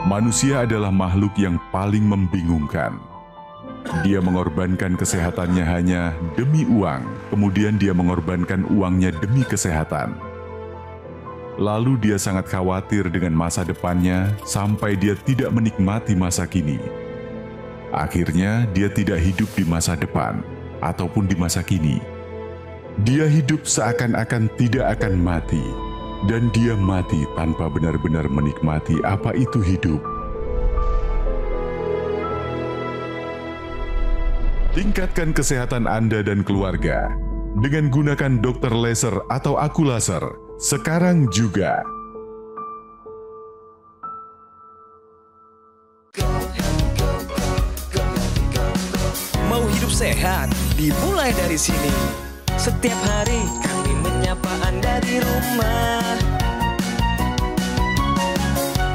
Manusia adalah makhluk yang paling membingungkan. Dia mengorbankan kesehatannya hanya demi uang, kemudian dia mengorbankan uangnya demi kesehatan. Lalu dia sangat khawatir dengan masa depannya sampai dia tidak menikmati masa kini. Akhirnya dia tidak hidup di masa depan ataupun di masa kini. Dia hidup seakan-akan tidak akan mati, dan dia mati tanpa benar-benar menikmati apa itu hidup. Tingkatkan kesehatan Anda dan keluarga dengan gunakan dokter laser atau aku laser sekarang juga. Mau hidup sehat, dimulai dari sini. Setiap hari kami menyapa Anda di rumah,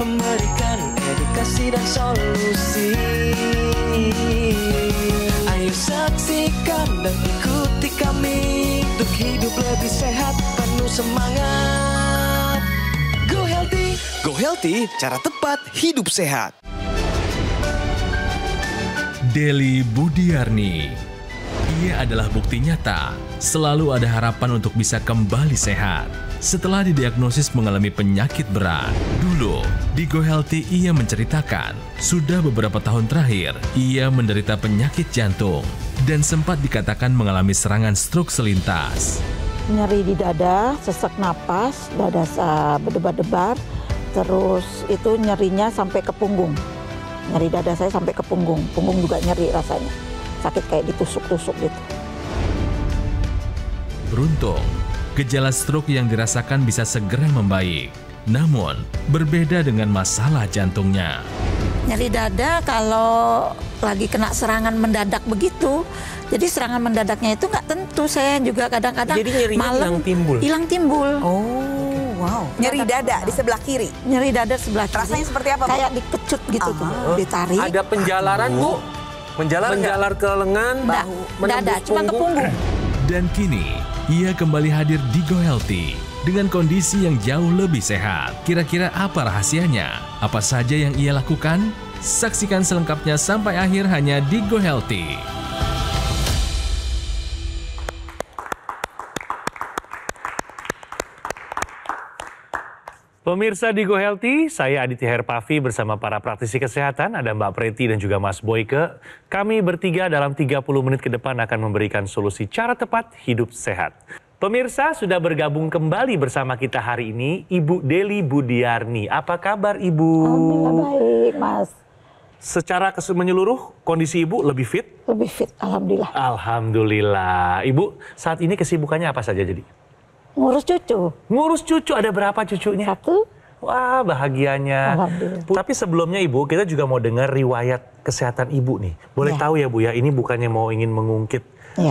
memberikan edukasi dan solusi. Ayo saksikan dan ikuti kami untuk hidup lebih sehat, penuh semangat. Go Healthy, cara tepat hidup sehat. Deli Budiarni. Ia adalah bukti nyata, selalu ada harapan untuk bisa kembali sehat. Setelah didiagnosis mengalami penyakit berat, dulu di Go Healthy ia menceritakan, sudah beberapa tahun terakhir ia menderita penyakit jantung dan sempat dikatakan mengalami serangan stroke selintas. Nyeri di dada, sesak napas, dada berdebar-debar, terus itu nyerinya sampai ke punggung. Nyeri dada saya sampai ke punggung juga nyeri rasanya. Sakit kayak ditusuk-tusuk gitu. Beruntung, gejala stroke yang dirasakan bisa segera membaik. Namun, berbeda dengan masalah jantungnya. Nyeri dada kalau lagi kena serangan mendadak begitu. Jadi serangan mendadaknya itu nggak tentu. Saya juga kadang-kadang malam hilang timbul. Oh, wow. Nyeri dada di sebelah kiri. Nyeri dada sebelah kiri. Rasanya seperti apa, Bu? Kayak dikecut gitu tuh, ditarik. Ada penjalaran, Bu? Menjalar ke lengan, bahu, dada, cuma ke punggung. Dan kini, ia kembali hadir di Go Healthy dengan kondisi yang jauh lebih sehat. Kira-kira apa rahasianya? Apa saja yang ia lakukan? Saksikan selengkapnya sampai akhir hanya di Go Healthy. Pemirsa di Go Healthy, saya Aditya Herpavi bersama para praktisi kesehatan, ada Mbak Preti dan juga Mas Boyke. Kami bertiga dalam 30 menit ke depan akan memberikan solusi cara tepat hidup sehat. Pemirsa, sudah bergabung kembali bersama kita hari ini Ibu Deli Budiarni. Apa kabar Ibu? Alhamdulillah baik, Mas. Secara menyeluruh, kondisi Ibu lebih fit? Lebih fit, Alhamdulillah. Alhamdulillah. Ibu, saat ini kesibukannya apa saja jadi? Ngurus cucu. Ngurus cucu, ada berapa cucunya? 1. Wah, bahagianya. Alhamdulillah. Tapi sebelumnya Ibu, kita juga mau dengar riwayat kesehatan Ibu nih. Boleh tahu ya Bu ya, ini bukannya mau ingin mengungkit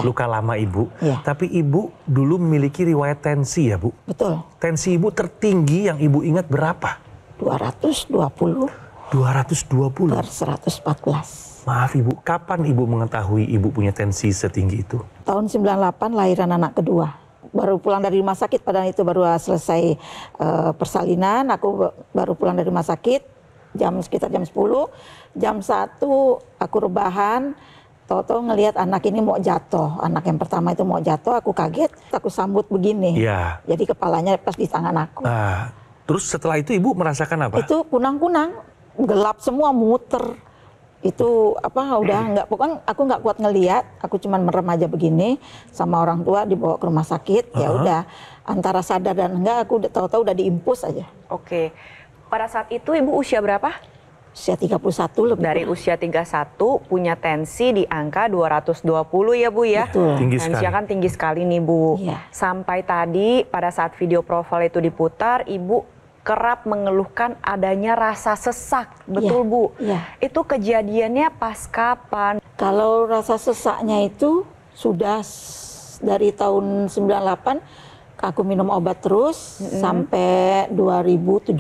luka lama Ibu. Tapi Ibu dulu memiliki riwayat tensi ya Bu? Betul. Tensi Ibu tertinggi yang Ibu ingat berapa? 220. 220? Per 114. Maaf Ibu, kapan Ibu mengetahui Ibu punya tensi setinggi itu? Tahun 98 lahiran anak kedua. Baru pulang dari rumah sakit, padahal itu baru selesai persalinan. Aku baru pulang dari rumah sakit sekitar jam 10. Jam 1 aku rebahan, tahu-tahu ngelihat anak ini mau jatuh. Anak yang pertama itu mau jatuh, aku kaget. Aku sambut begini. Iya. Jadi kepalanya pas di tangan aku. Terus setelah itu Ibu merasakan apa? Itu kunang-kunang, gelap semua, muter. Itu udah nggak, pokoknya aku nggak kuat ngelihat, aku cuman merem aja begini, sama orang tua dibawa ke rumah sakit. Ya udah, antara sadar dan enggak aku tahu-tahu udah diimpus aja. Oke. Pada saat itu Ibu usia berapa? Usia 31 lebih. Dari usia 31 punya tensi di angka 220 ya Bu ya. Betul. Tinggi Tensi sekali. kan tinggi sekali nih Bu. Iya. Sampai tadi pada saat video profil itu diputar, Ibu kerap mengeluhkan adanya rasa sesak, betul Bu? Iya. Itu kejadiannya pas kapan? Kalau rasa sesaknya itu sudah dari tahun 98, aku minum obat terus sampai 2017.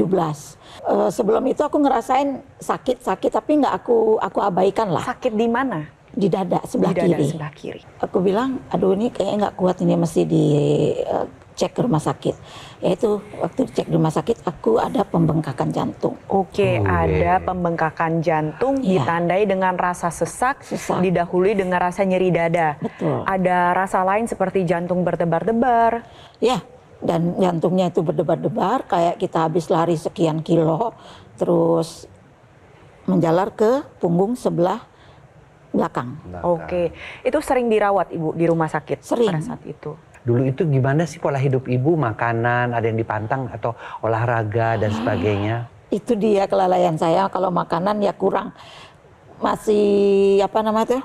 Sebelum itu aku ngerasain sakit-sakit, tapi nggak aku abaikan lah. Sakit di mana? Di dada sebelah Di dada kiri. sebelah kiri. Aku bilang, aduh ini kayaknya nggak kuat, ini mesti di cek ke rumah sakit. Yaitu waktu cek di rumah sakit aku ada pembengkakan jantung. Oke, ada pembengkakan jantung ditandai dengan rasa sesak, didahului dengan rasa nyeri dada. Betul. Ada rasa lain seperti jantung berdebar-debar. Ya, dan jantungnya itu berdebar-debar kayak kita habis lari sekian kilo, terus menjalar ke punggung sebelah belakang. Oke, itu sering dirawat Ibu di rumah sakit Sering. pada saat itu? Dulu itu gimana sih pola hidup Ibu, makanan, ada yang dipantang atau olahraga dan sebagainya? Itu dia kelalaian saya, kalau makanan ya kurang. Masih apa namanya tuh?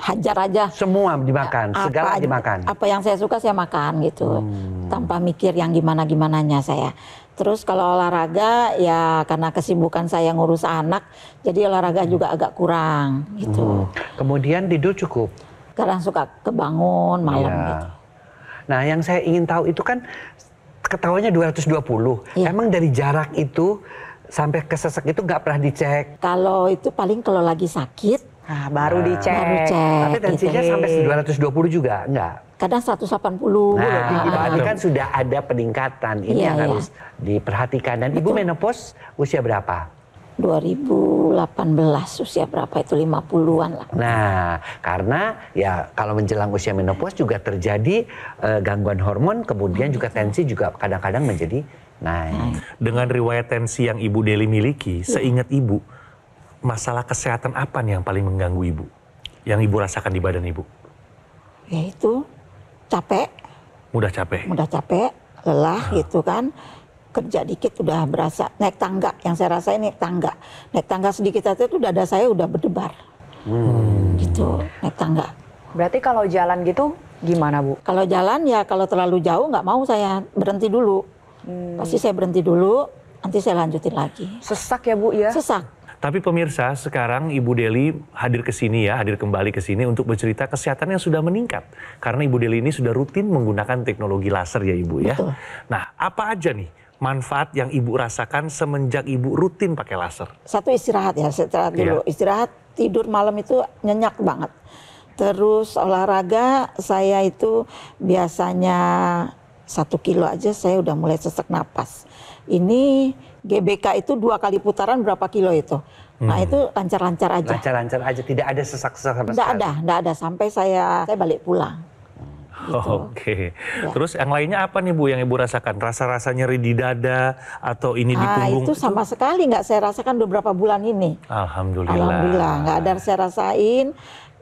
Hajar aja. Semua dimakan, segala Apa- dimakan. Apa yang saya suka saya makan gitu. Tanpa mikir yang gimana-gimananya saya. Terus kalau olahraga ya karena kesibukan saya ngurus anak, jadi olahraga juga agak kurang gitu. Kemudian tidur cukup? Kadang suka kebangun malam Iya. gitu. Nah, yang saya ingin tahu itu kan ketawanya 220. Iya. Emang dari jarak itu sampai ke sesek itu nggak pernah dicek? Kalau itu paling kalau lagi sakit Nah, baru dicek. baru cek. Tapi tensinya gitu. sampai 220 juga? Enggak? Kadang 180. Nah, berarti kan sudah ada peningkatan. Ini Iya, yang iya. harus diperhatikan. Dan Ibu menopause usia berapa? 2018 usia berapa itu 50-an lah. Nah, karena ya kalau menjelang usia menopause juga terjadi gangguan hormon, kemudian juga tensi juga kadang-kadang menjadi naik. Dengan riwayat tensi yang Ibu Deli miliki, seingat Ibu, masalah kesehatan apa nih yang paling mengganggu Ibu? Yang Ibu rasakan di badan Ibu? Yaitu capek, Mudah capek? mudah capek, lelah gitu kan. Kerja dikit udah berasa naik tangga. Yang saya rasain naik tangga. Naik tangga sedikit aja tuh dada saya udah berdebar. Gitu, naik tangga. Berarti kalau jalan gitu gimana Bu? Kalau jalan ya kalau terlalu jauh nggak mau saya berhenti dulu. Pasti saya berhenti dulu, nanti saya lanjutin lagi. Sesak ya Bu ya? Sesak. Tapi pemirsa, sekarang Ibu Deli hadir ke sini ya, hadir kembali ke sini untuk bercerita kesehatan yang sudah meningkat. Karena Ibu Deli ini sudah rutin menggunakan teknologi laser ya Ibu ya. Betul. Nah, apa aja nih manfaat yang Ibu rasakan semenjak Ibu rutin pakai laser? Satu istirahat ya, istirahat dulu. Iya. Istirahat, tidur malam itu nyenyak banget. Terus olahraga saya itu biasanya 1 kilo aja saya udah mulai sesak napas. Ini GBK itu 2 kali putaran berapa kilo itu. Nah itu lancar-lancar aja. Lancar-lancar aja, tidak ada sesak-sesak sama Nggak sekali. ada, nggak ada. Sampai saya balik pulang. Oke. Terus yang lainnya apa nih Bu yang Ibu rasakan? Rasa-rasa nyeri di dada atau ini di punggung? Itu sama sekali nggak saya rasakan beberapa bulan ini. Alhamdulillah. Alhamdulillah, nggak ada saya rasain.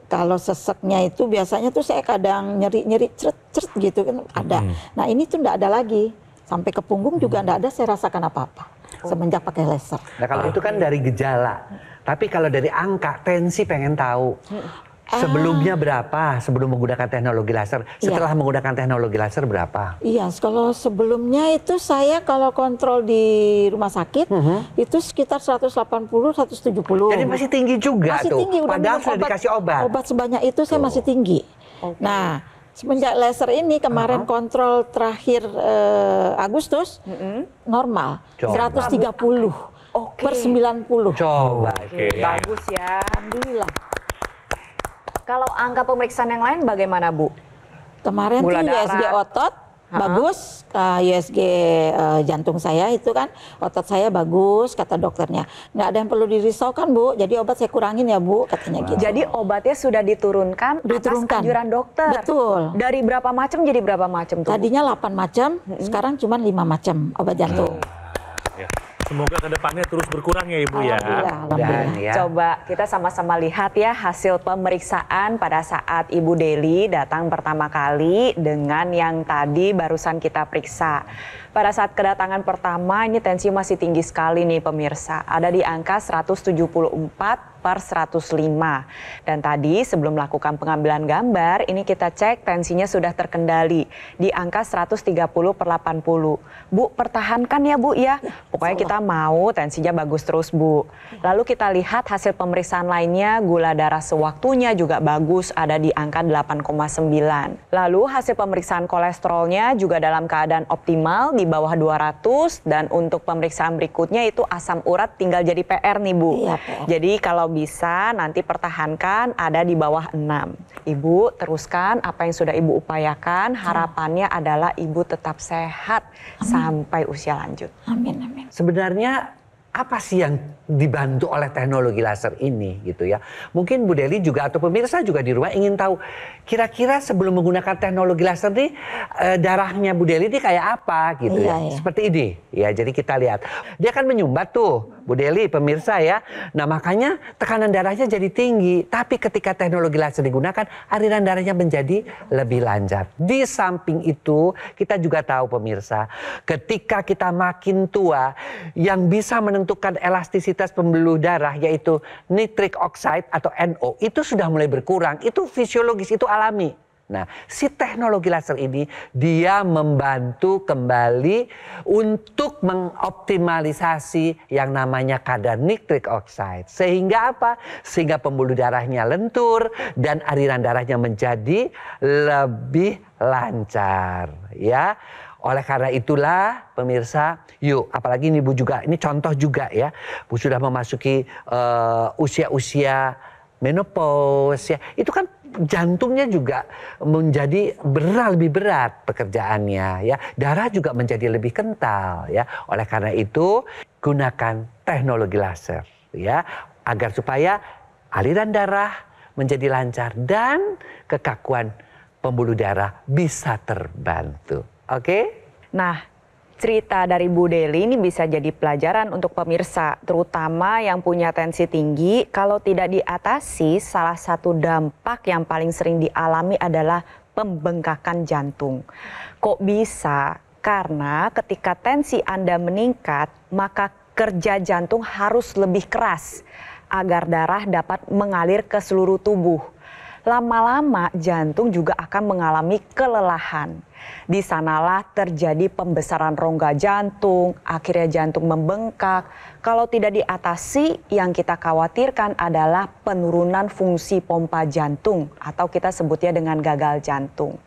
Kalau seseknya itu biasanya tuh saya kadang nyeri-nyeri ceret-ceret gitu kan ada. Nah ini tuh nggak ada lagi. Sampai ke punggung juga nggak ada saya rasakan apa-apa. Semenjak pakai laser. Nah, kalau itu kan dari gejala. Tapi kalau dari angka, tensi pengen tahu. Sebelumnya berapa sebelum menggunakan teknologi laser? Setelah menggunakan teknologi laser berapa? Iya, kalau sebelumnya itu saya kalau kontrol di rumah sakit itu sekitar 180-170. Jadi masih tinggi juga Masih tuh. tinggi, udah Padahal minum sudah dikasih obat. Obat sebanyak itu saya masih tinggi. Nah, semenjak laser ini kemarin kontrol terakhir Agustus normal Coba. 130 per 90. Coba. Bagus ya. Alhamdulillah. Kalau angka pemeriksaan yang lain bagaimana Bu? Kemarin Gula tuh USG darah. otot bagus, USG jantung saya itu kan otot saya bagus kata dokternya. Nggak ada yang perlu dirisaukan Bu, jadi obat saya kurangin ya Bu katanya gitu. Jadi obatnya sudah diturunkan atas Diturunkan. anjuran dokter. Betul. Dari berapa macam jadi berapa macam tuh? Bu? Tadinya 8 macam, sekarang cuma 5 macam obat jantung. Ya. Semoga kedepannya terus berkurang ya Ibu ya. Alhamdulillah, alhamdulillah. Ya. Coba kita sama-sama lihat ya hasil pemeriksaan pada saat Ibu Deli datang pertama kali dengan yang tadi barusan kita periksa. Pada saat kedatangan pertama ini tensi masih tinggi sekali nih pemirsa. Ada di angka 174 per 105. Dan tadi sebelum melakukan pengambilan gambar ini kita cek tensinya sudah terkendali di angka 130 per 80. Bu pertahankan ya Bu ya. Pokoknya kita mau tensinya bagus terus Bu. Lalu kita lihat hasil pemeriksaan lainnya, gula darah sewaktunya juga bagus ada di angka 8,9. Lalu hasil pemeriksaan kolesterolnya juga dalam keadaan optimal di bawah 200 dan untuk pemeriksaan berikutnya itu asam urat tinggal jadi PR nih Bu. Iya, PR. Jadi kalau kalau bisa nanti pertahankan ada di bawah 6. Ibu teruskan apa yang sudah Ibu upayakan. Harapannya adalah Ibu tetap sehat sampai usia lanjut. Amin, amin. Sebenarnya apa sih yang dibantu oleh teknologi laser ini gitu ya? Mungkin Bu Deli juga atau pemirsa juga di rumah ingin tahu kira-kira sebelum menggunakan teknologi laser nih darahnya Bu Deli ini kayak apa gitu ya? Seperti ini ya. Jadi kita lihat dia kan menyumbat tuh Bu Deli pemirsa ya. Nah makanya tekanan darahnya jadi tinggi. Tapi ketika teknologi laser digunakan aliran darahnya menjadi lebih lancar. Di samping itu kita juga tahu pemirsa ketika kita makin tua yang bisa menentukan elastisitas pembuluh darah yaitu nitric oxide atau NO itu sudah mulai berkurang. Itu fisiologis, itu alami. Nah, si teknologi laser ini dia membantu kembali untuk mengoptimalisasi yang namanya kadar nitric oxide. Sehingga apa? Sehingga pembuluh darahnya lentur dan aliran darahnya menjadi lebih lancar, ya. Oleh karena itulah pemirsa, yuk apalagi ini Bu juga, ini contoh juga ya. Bu sudah memasuki usia-usia menopause ya. Itu kan jantungnya juga menjadi lebih berat pekerjaannya ya. Darah juga menjadi lebih kental ya. Oleh karena itu gunakan teknologi laser ya agar supaya aliran darah menjadi lancar dan kekakuan pembuluh darah bisa terbantu. Oke? Nah, cerita dari Bu Deli ini bisa jadi pelajaran untuk pemirsa, terutama yang punya tensi tinggi. Kalau tidak diatasi, salah satu dampak yang paling sering dialami adalah pembengkakan jantung. Kok bisa? Karena ketika tensi Anda meningkat, maka kerja jantung harus lebih keras agar darah dapat mengalir ke seluruh tubuh. Lama-lama jantung juga akan mengalami kelelahan. Di sanalah terjadi pembesaran rongga jantung, akhirnya jantung membengkak. Kalau tidak diatasi, yang kita khawatirkan adalah penurunan fungsi pompa jantung atau kita sebutnya dengan gagal jantung.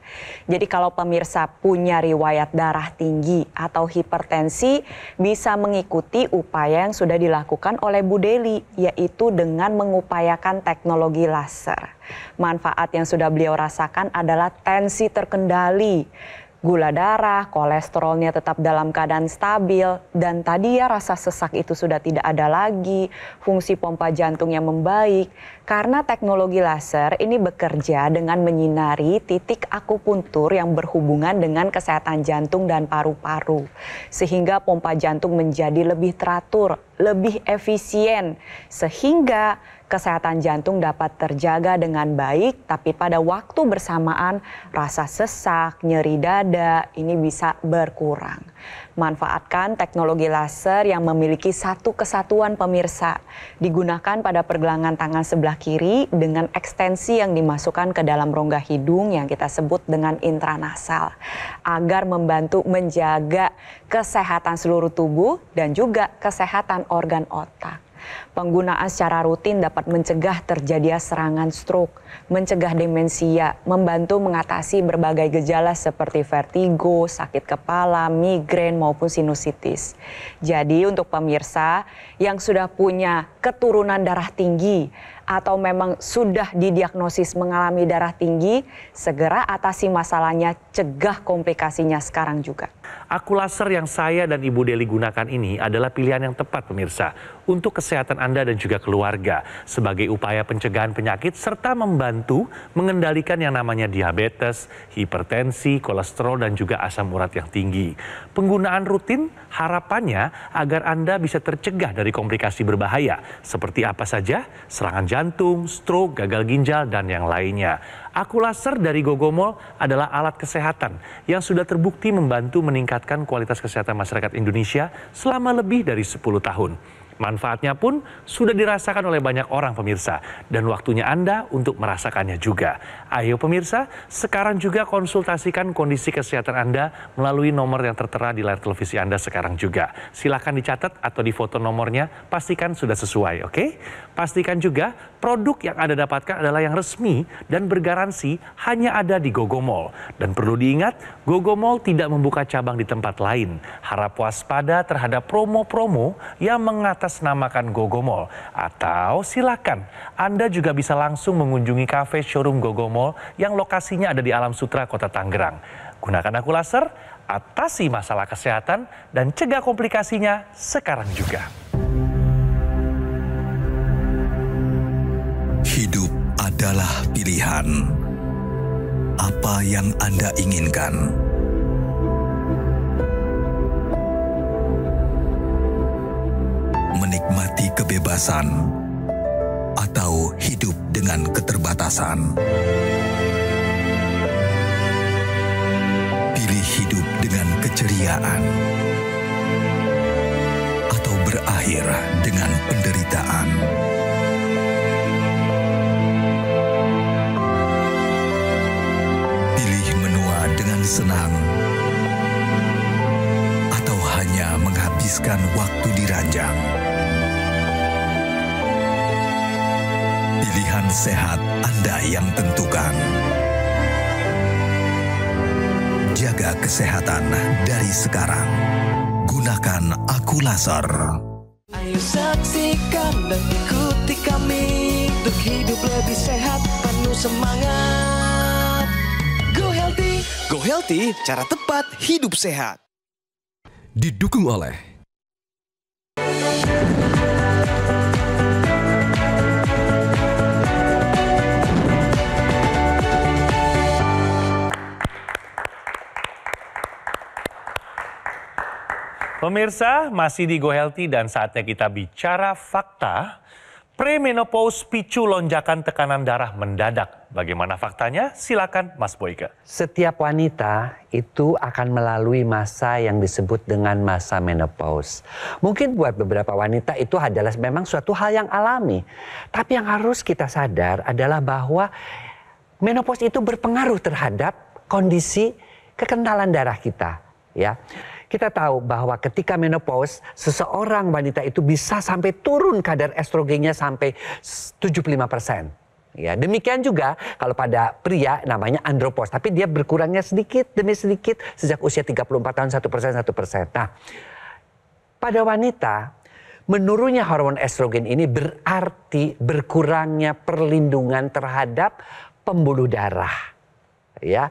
Jadi kalau pemirsa punya riwayat darah tinggi atau hipertensi, bisa mengikuti upaya yang sudah dilakukan oleh Bu Deli, yaitu dengan mengupayakan teknologi laser. Manfaat yang sudah beliau rasakan adalah tensi terkendali, gula darah, kolesterolnya tetap dalam keadaan stabil, dan tadi ya rasa sesak itu sudah tidak ada lagi, fungsi pompa jantungnya membaik. Karena teknologi laser ini bekerja dengan menyinari titik akupuntur yang berhubungan dengan kesehatan jantung dan paru-paru. Sehingga pompa jantung menjadi lebih teratur, lebih efisien, sehingga kesehatan jantung dapat terjaga dengan baik, tapi pada waktu bersamaan rasa sesak, nyeri dada ini bisa berkurang. Manfaatkan teknologi laser yang memiliki satu kesatuan pemirsa. Digunakan pada pergelangan tangan sebelah kiri dengan ekstensi yang dimasukkan ke dalam rongga hidung yang kita sebut dengan intranasal. Agar membantu menjaga kesehatan seluruh tubuh dan juga kesehatan organ otak. Penggunaan secara rutin dapat mencegah terjadinya serangan stroke, mencegah demensia, membantu mengatasi berbagai gejala seperti vertigo, sakit kepala, migrain maupun sinusitis. Jadi untuk pemirsa yang sudah punya keturunan darah tinggi atau memang sudah didiagnosis mengalami darah tinggi, segera atasi masalahnya, cegah komplikasinya sekarang juga. Aku laser yang saya dan Ibu Deli gunakan ini adalah pilihan yang tepat pemirsa untuk kesehatan Anda dan juga keluarga sebagai upaya pencegahan penyakit serta membantu mengendalikan yang namanya diabetes, hipertensi, kolesterol dan juga asam urat yang tinggi. Penggunaan rutin harapannya agar Anda bisa tercegah dari komplikasi berbahaya seperti apa saja, serangan jantung, stroke, gagal ginjal dan yang lainnya. Aku laser dari Gogomol adalah alat kesehatan yang sudah terbukti membantu meningkatkan kualitas kesehatan masyarakat Indonesia selama lebih dari 10 tahun. Manfaatnya pun sudah dirasakan oleh banyak orang pemirsa dan waktunya Anda untuk merasakannya juga. Ayo pemirsa, sekarang juga konsultasikan kondisi kesehatan Anda melalui nomor yang tertera di layar televisi Anda sekarang juga. Silakan dicatat atau difoto nomornya, pastikan sudah sesuai, oke? Pastikan juga produk yang Anda dapatkan adalah yang resmi dan bergaransi hanya ada di Gogomol. Dan perlu diingat, Gogomol tidak membuka cabang di tempat lain. Harap waspada terhadap promo-promo yang mengatas mengatasnamakan Gogomall. Atau silakan, Anda juga bisa langsung mengunjungi kafe showroom Gogomall yang lokasinya ada di Alam Sutra, Kota Tangerang. Gunakan Aku Laser, atasi masalah kesehatan, dan cegah komplikasinya sekarang juga. Hidup adalah pilihan. Apa yang Anda inginkan? Menikmati kebebasan atau hidup dengan keterbatasan? Pilih hidup dengan keceriaan atau berakhir dengan penderitaan? Pilih menua dengan senang atau hanya menghabiskan waktu di ranjang? Pilihan sehat Anda yang tentukan. Jaga kesehatan dari sekarang. Gunakan Aku Laser. Ayo saksikan dan ikuti kami untuk hidup lebih sehat, penuh semangat. Go Healthy, cara tepat hidup sehat. Didukung oleh Pemirsa, masih di Go Healthy dan saatnya kita bicara fakta. Premenopause picu lonjakan tekanan darah mendadak. Bagaimana faktanya? Silakan Mas Boyke. Setiap wanita itu akan melalui masa yang disebut dengan masa menopause. Mungkin buat beberapa wanita itu adalah memang suatu hal yang alami. Tapi yang harus kita sadar adalah bahwa menopause itu berpengaruh terhadap kondisi kekentalan darah kita, ya. Kita tahu bahwa ketika menopause, seseorang wanita itu bisa sampai turun kadar estrogennya sampai 75%. Ya, demikian juga kalau pada pria namanya andropause, tapi dia berkurangnya sedikit demi sedikit sejak usia 34 tahun 1%. Nah, pada wanita menurunnya hormon estrogen ini berarti berkurangnya perlindungan terhadap pembuluh darah. Ya.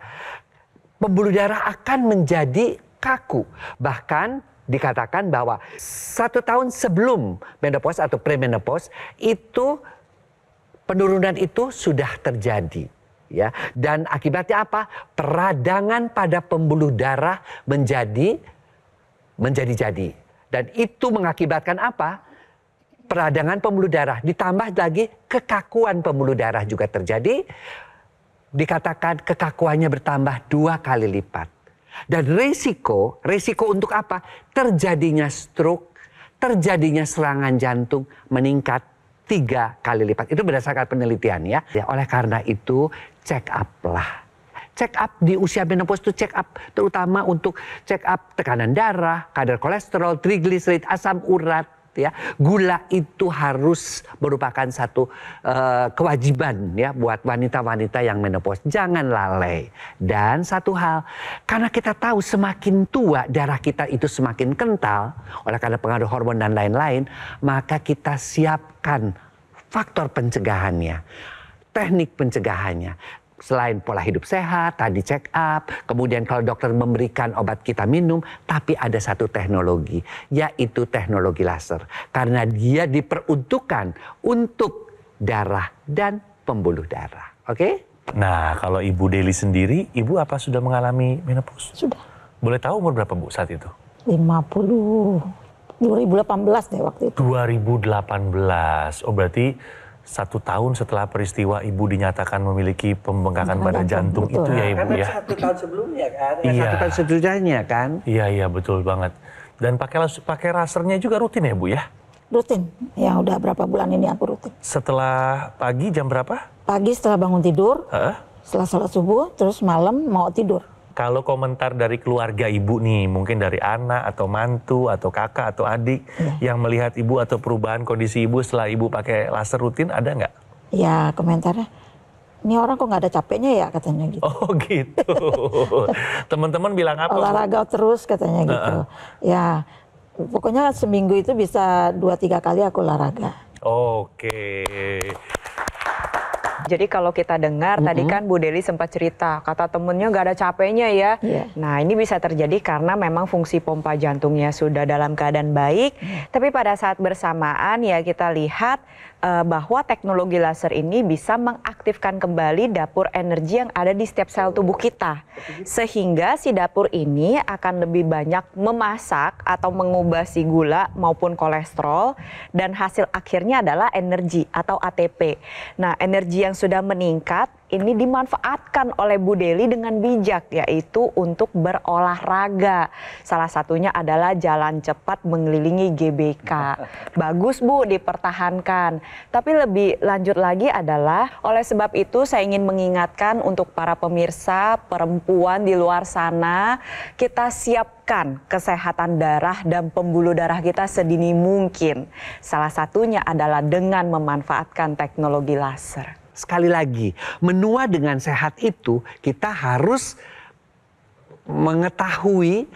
Pembuluh darah akan menjadi kaku. Bahkan dikatakan bahwa 1 tahun sebelum menopause atau premenopause itu penurunan itu sudah terjadi, ya. Dan akibatnya apa? Peradangan pada pembuluh darah menjadi. Dan itu mengakibatkan apa? Peradangan pembuluh darah ditambah lagi kekakuan pembuluh darah juga terjadi. Dikatakan kekakuannya bertambah 2 kali lipat. Dan resiko untuk apa? Terjadinya stroke, terjadinya serangan jantung meningkat 3 kali lipat. Itu berdasarkan penelitian, ya. Oleh karena itu check up lah. Check up di usia menopause itu check up terutama untuk check up tekanan darah, kadar kolesterol, trigliserid, asam urat, ya. Gula itu harus merupakan satu kewajiban, ya, buat wanita-wanita yang menopause. Jangan lalai. Dan satu hal, karena kita tahu semakin tua darah kita itu semakin kental oleh karena pengaruh hormon dan lain-lain, maka kita siapkan faktor pencegahannya, teknik pencegahannya. Selain pola hidup sehat, tadi check up, kemudian kalau dokter memberikan obat kita minum, tapi ada satu teknologi, yaitu teknologi laser. Karena dia diperuntukkan untuk darah dan pembuluh darah. Oke? Nah, kalau Ibu Deli sendiri, Ibu apa sudah mengalami menopause? Sudah. Boleh tahu umur berapa, Bu, saat itu? 2018 deh waktu itu. 2018. Oh, berarti 1 tahun setelah peristiwa Ibu dinyatakan memiliki pembengkakan pada jantung betul. itu, ya Ibu, Karena ya? 1 tahun sebelumnya kan? Iya. 1 tahun sesudahnya kan? Iya, betul banget. Dan pakai rasernya juga rutin ya, Bu, ya? Rutin. Ya udah berapa bulan ini aku rutin. Setelah pagi jam berapa? Pagi setelah bangun tidur, setelah sholat subuh, terus malam mau tidur. Kalau komentar dari keluarga Ibu nih, mungkin dari anak atau mantu atau kakak atau adik yang melihat Ibu atau perubahan kondisi Ibu setelah Ibu pakai laser rutin, ada nggak? Ya komentarnya, ini orang kok nggak ada capeknya ya, katanya gitu. Oh gitu. Teman-teman bilang apa? Olahraga terus katanya gitu. Ya Pokoknya seminggu itu bisa 2-3 kali aku olahraga. Oke. Jadi kalau kita dengar tadi kan Bu Deli sempat cerita, kata temennya gak ada capeknya ya. Nah ini bisa terjadi karena memang fungsi pompa jantungnya sudah dalam keadaan baik. Tapi pada saat bersamaan ya kita lihat bahwa teknologi laser ini bisa mengaktifkan kembali dapur energi yang ada di setiap sel tubuh kita. Sehingga si dapur ini akan lebih banyak memasak atau mengubah si gula maupun kolesterol. Dan hasil akhirnya adalah energi atau ATP. Nah energi yang sudah meningkat ini dimanfaatkan oleh Bu Deli dengan bijak, yaitu untuk berolahraga. Salah satunya adalah jalan cepat mengelilingi GBK. Bagus Bu, dipertahankan. Tapi lebih lanjut lagi adalah, oleh sebab itu saya ingin mengingatkan untuk para pemirsa, perempuan di luar sana, kita siapkan kesehatan darah dan pembuluh darah kita sedini mungkin. Salah satunya adalah dengan memanfaatkan teknologi laser. Sekali lagi, menua dengan sehat itu kita harus mengetahui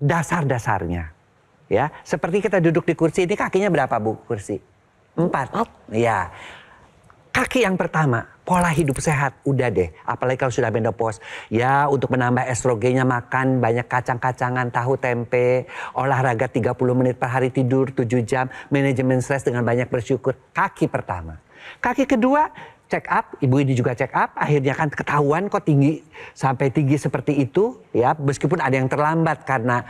dasar-dasarnya. Ya, seperti kita duduk di kursi ini, kakinya berapa Bu kursi? 4. Ya. Kaki yang pertama, pola hidup sehat, udah deh. Apalagi kalau sudah menopause. Ya, untuk menambah estrogennya makan banyak kacang-kacangan, tahu, tempe, olahraga 30 menit per hari, tidur 7 jam, manajemen stres dengan banyak bersyukur. Kaki pertama. Kaki kedua, check up, ibu ini juga check up, akhirnya kan ketahuan kok tinggi, sampai tinggi seperti itu, ya, meskipun ada yang terlambat karena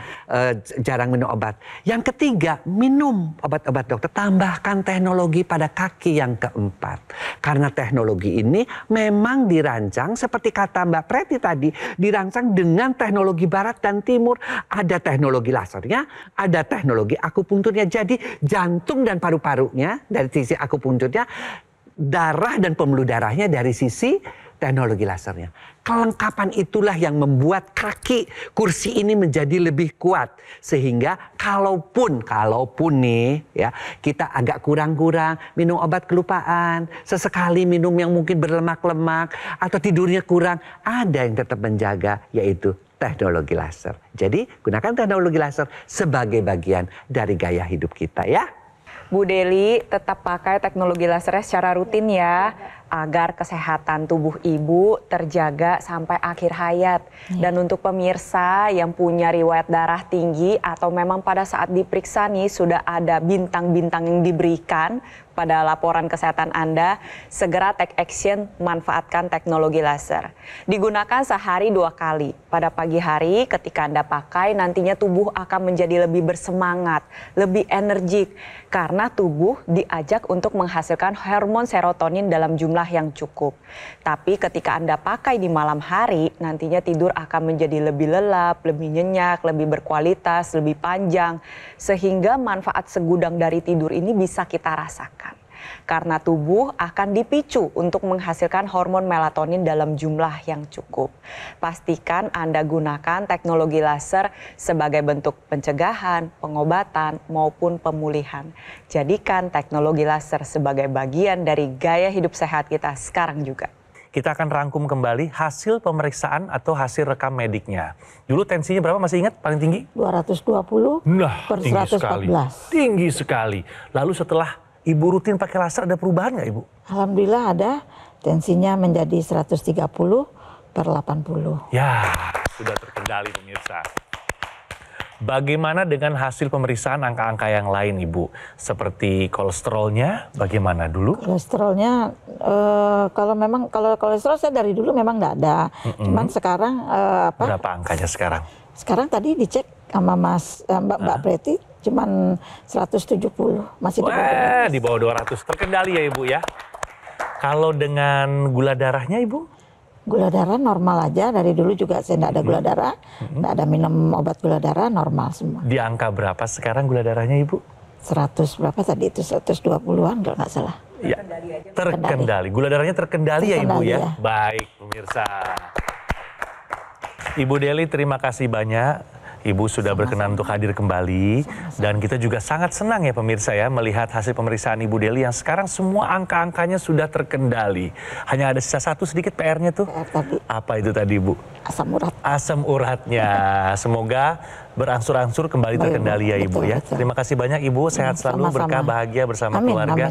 jarang minum obat. Yang ketiga, minum obat-obat dokter, tambahkan teknologi pada kaki yang keempat. Karena teknologi ini memang dirancang, seperti kata Mbak Preti tadi, dirancang dengan teknologi barat dan timur. Ada teknologi lasernya, ada teknologi akupunkturnya, jadi jantung dan paru-parunya dari sisi akupunkturnya, darah dan pembuluh darahnya dari sisi teknologi lasernya. Kelengkapan itulah yang membuat kaki kursi ini menjadi lebih kuat. Sehingga kalaupun nih ya, kita agak kurang-kurang minum obat kelupaan, sesekali minum yang mungkin berlemak-lemak, atau tidurnya kurang, ada yang tetap menjaga, yaitu teknologi laser. Jadi gunakan teknologi laser sebagai bagian dari gaya hidup kita ya. Bu Deli tetap pakai teknologi lasernya secara rutin ya, agar kesehatan tubuh ibu terjaga sampai akhir hayat. Dan untuk pemirsa yang punya riwayat darah tinggi atau memang pada saat diperiksa nih sudah ada bintang-bintang yang diberikan pada laporan kesehatan Anda, segera take action, manfaatkan teknologi laser. Digunakan sehari 2 kali. Pada pagi hari ketika Anda pakai, nantinya tubuh akan menjadi lebih bersemangat, lebih energik. Karena tubuh diajak untuk menghasilkan hormon serotonin dalam jumlah yang cukup. Tapi ketika Anda pakai di malam hari, nantinya tidur akan menjadi lebih lelap, lebih nyenyak, lebih berkualitas, lebih panjang. Sehingga manfaat segudang dari tidur ini bisa kita rasakan. Karena tubuh akan dipicu untuk menghasilkan hormon melatonin dalam jumlah yang cukup. Pastikan Anda gunakan teknologi laser sebagai bentuk pencegahan, pengobatan, maupun pemulihan. Jadikan teknologi laser sebagai bagian dari gaya hidup sehat kita sekarang juga. Kita akan rangkum kembali hasil pemeriksaan atau hasil rekam mediknya. Dulu tensinya berapa, masih ingat paling tinggi? 220 per 114. Tinggi sekali. Lalu setelah Ibu rutin pakai laser ada perubahan nggak Ibu? Alhamdulillah ada, tensinya menjadi 130 per 80. Ya, sudah terkendali pemirsa. Bagaimana dengan hasil pemeriksaan angka-angka yang lain Ibu? Seperti kolesterolnya bagaimana dulu? Kolesterolnya, kalau kolesterol saya dari dulu memang nggak ada. Cuman sekarang berapa angkanya sekarang? Sekarang tadi dicek sama Mbak Preti, cuman 170, masih di bawah 200. Terkendali ya Ibu ya. Kalau dengan gula darahnya Ibu? Gula darah normal aja, dari dulu juga saya nggak ada gula darah, nggak ada minum obat gula darah, normal semua. Di angka berapa sekarang gula darahnya Ibu? 100 berapa tadi itu, 120-an kalau nggak salah. Ya, terkendali. Gula darahnya terkendali ya Ibu ya? Baik pemirsa. Ibu Deli terima kasih banyak. Ibu sudah berkenan untuk hadir kembali. Dan kita juga sangat senang ya pemirsa ya melihat hasil pemeriksaan Ibu Deli yang sekarang semua angka-angkanya sudah terkendali. Hanya ada sisa satu sedikit PR-nya tuh. PR tadi. Apa itu tadi Bu? asam urat. Asam uratnya. Semoga berangsur-angsur kembali terkendali ya Ibu ya. Betul. Terima kasih banyak Ibu, sehat selalu, berkah, bahagia bersama keluarga.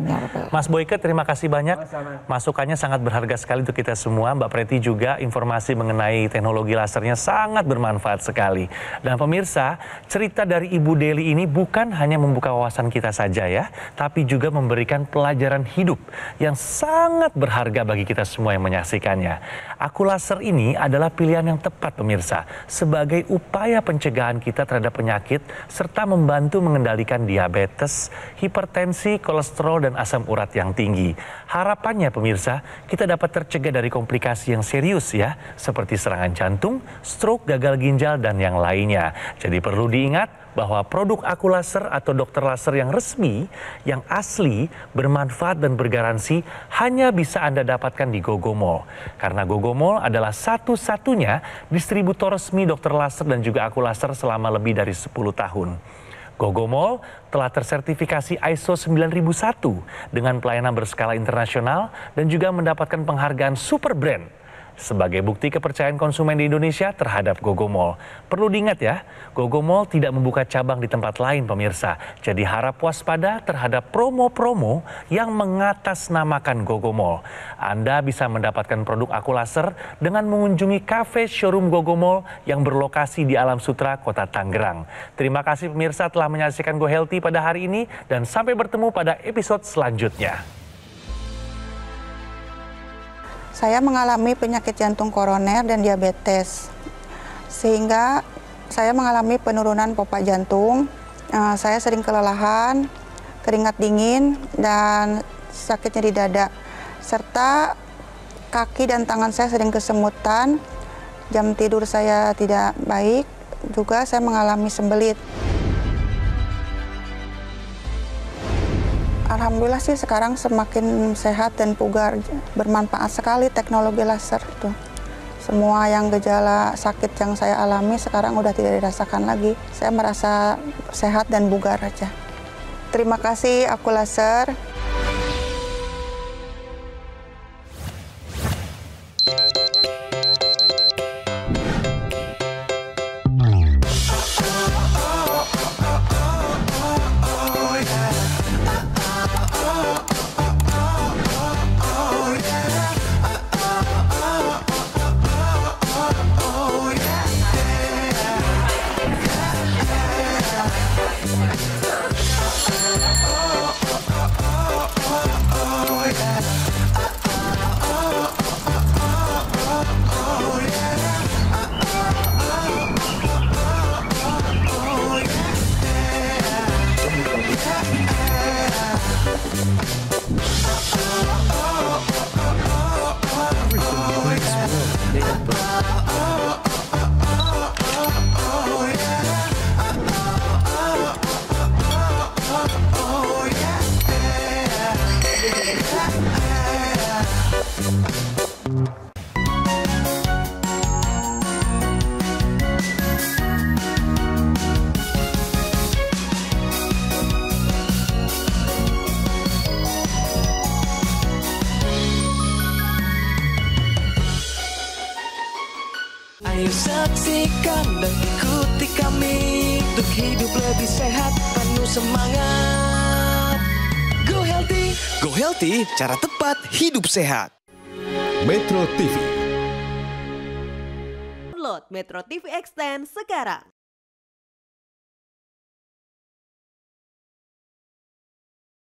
Mas Boyke, terima kasih banyak. Masukannya sangat berharga sekali untuk kita semua. Mbak Preti juga informasi mengenai teknologi lasernya sangat bermanfaat sekali. Dan pemirsa, cerita dari Ibu Deli ini bukan hanya membuka wawasan kita saja ya, tapi juga memberikan pelajaran hidup yang sangat berharga bagi kita semua yang menyaksikannya. Aku laser ini adalah pilihan yang tepat pemirsa, sebagai upaya pencegahan kita terhadap penyakit, serta membantu mengendalikan diabetes, hipertensi, kolesterol, dan asam urat yang tinggi. Harapannya pemirsa, kita dapat tercegah dari komplikasi yang serius ya, seperti serangan jantung, stroke, gagal ginjal, dan yang lainnya. Jadi perlu diingat bahwa produk Aku Laser atau dokter laser yang resmi, yang asli, bermanfaat dan bergaransi hanya bisa Anda dapatkan di Gogomall. Karena Gogomall adalah satu-satunya distributor resmi dokter laser dan juga Aku Laser selama lebih dari 10 tahun. Gogomall telah tersertifikasi ISO 9001 dengan pelayanan berskala internasional dan juga mendapatkan penghargaan Super Brand sebagai bukti kepercayaan konsumen di Indonesia terhadap Gogomall. Perlu diingat ya, Gogomall tidak membuka cabang di tempat lain pemirsa. Jadi harap waspada terhadap promo-promo yang mengatasnamakan Gogomall. Anda bisa mendapatkan produk Aku Laser dengan mengunjungi kafe showroom Gogomall yang berlokasi di Alam Sutra, Kota Tangerang. Terima kasih pemirsa telah menyaksikan Go Healthy pada hari ini dan sampai bertemu pada episode selanjutnya. Saya mengalami penyakit jantung koroner dan diabetes, sehingga saya mengalami penurunan pompa jantung. Saya sering kelelahan, keringat dingin, dan sakit nyeri dada. Serta kaki dan tangan saya sering kesemutan, jam tidur saya tidak baik, juga saya mengalami sembelit. Alhamdulillah sih sekarang semakin sehat dan bugar, bermanfaat sekali teknologi laser itu. Semua yang gejala sakit yang saya alami sekarang udah tidak dirasakan lagi. Saya merasa sehat dan bugar aja. Terima kasih Aku Laser. Ayo saksikan dan ikuti kami untuk hidup lebih sehat, penuh semangat. Go Healthy, Go Healthy, cara tepat hidup sehat. Metro TV. Download Metro TV Extend sekarang.